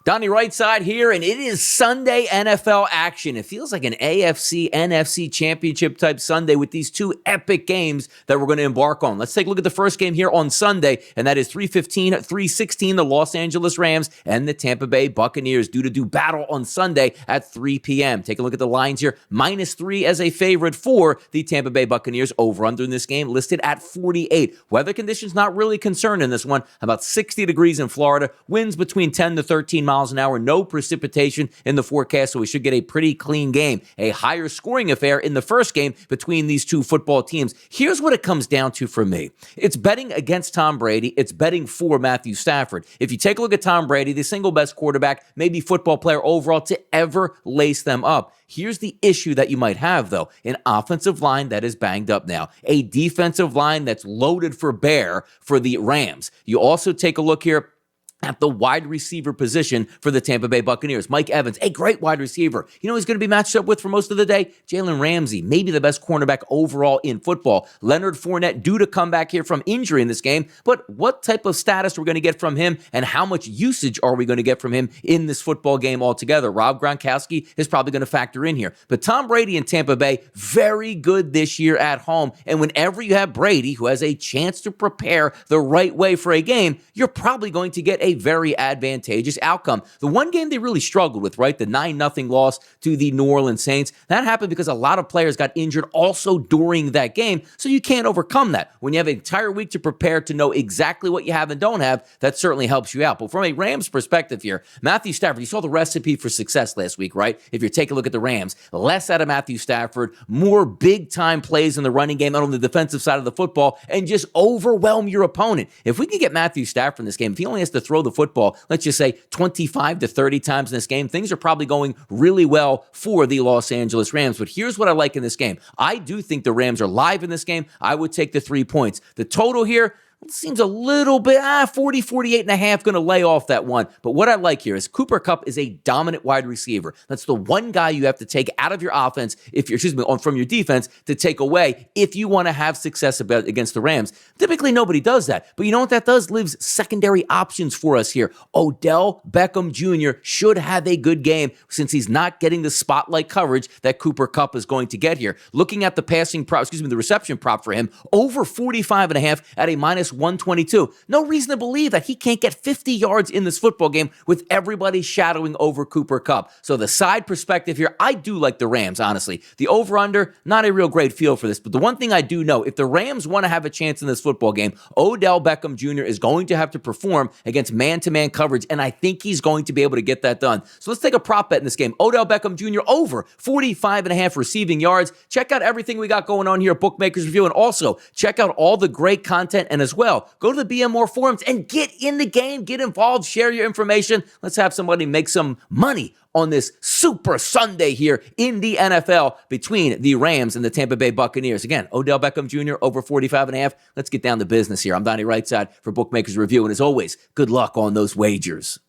Donnie RightSide here, and it is Sunday NFL action. It feels like an AFC-NFC championship type Sunday with these two epic games that we're going to embark on. Let's take a look at the first game here on Sunday, and that is 3:16, the Los Angeles Rams and the Tampa Bay Buccaneers due to do battle on Sunday at 3 p.m. Take a look at the lines here. -3 as a favorite for the Tampa Bay Buccaneers. Over-under in this game listed at 48. Weather conditions not really concerned in this one. About 60 degrees in Florida. Winds between 10 to 13 miles an hour. No precipitation in the forecast, so we should get a pretty clean game. A higher scoring affair in the first game between these two football teams. Here's what it comes down to for me. It's betting against Tom Brady. It's betting for Matthew Stafford. If you take a look at Tom Brady, the single best quarterback, maybe football player overall to ever lace them up. Here's the issue that you might have, though. An offensive line that is banged up now. A defensive line that's loaded for bear for the Rams. You also take a look here at the wide receiver position for the Tampa Bay Buccaneers. Mike Evans, a great wide receiver. You know who he's going to be matched up with for most of the day? Jalen Ramsey, maybe the best cornerback overall in football. Leonard Fournette due to come back here from injury in this game, but what type of status we're going to get from him and how much usage are we going to get from him in this football game altogether? Rob Gronkowski is probably going to factor in here. But Tom Brady and Tampa Bay, very good this year at home, and whenever you have Brady, who has a chance to prepare the right way for a game, you're probably going to get a very advantageous outcome. The one game they really struggled with, right? The 9-0 loss to the New Orleans Saints. That happened because a lot of players got injured also during that game, so you can't overcome that. When you have an entire week to prepare to know exactly what you have and don't have, that certainly helps you out. But from a Rams perspective here, Matthew Stafford, you saw the recipe for success last week, right? If you take a look at the Rams, less out of Matthew Stafford, more big-time plays in the running game and on the defensive side of the football, and just overwhelm your opponent. If we can get Matthew Stafford in this game, if he only has to throw the football, let's just say 25 to 30 times in this game, things are probably going really well for the Los Angeles Rams. But here's what I like in this game. I do think the Rams are live in this game. I would take the 3 points. The total here, it seems a little bit, 40, 48 and a half, going to lay off that one. But what I like here is Cooper Kupp is a dominant wide receiver. That's the one guy you have to take out of your offense, from your defense to take away if you want to have success against the Rams. Typically, nobody does that. But you know what that does? Leaves secondary options for us here. Odell Beckham Jr. should have a good game since he's not getting the spotlight coverage that Cooper Kupp is going to get here. Looking at the the reception prop for him, over 45 and a half at a -122. No reason to believe that he can't get 50 yards in this football game with everybody shadowing over Cooper Kupp. So the side perspective here, I do like the Rams, honestly. The over-under, not a real great feel for this. But the one thing I do know, if the Rams want to have a chance in this football game, Odell Beckham Jr. is going to have to perform against man-to-man coverage, and I think he's going to be able to get that done. So let's take a prop bet in this game. Odell Beckham Jr. over 45 and a half receiving yards. Check out everything we got going on here at Bookmakers Review, and also check out all the great content, and as well, go to the BMR forums and get in the game, get involved, share your information. Let's have somebody make some money on this Super Sunday here in the NFL between the Rams and the Tampa Bay Buccaneers. Again, Odell Beckham Jr. over 45 and a half. Let's get down to business here. I'm Donnie RightSide for Bookmakers Review, and as always, good luck on those wagers.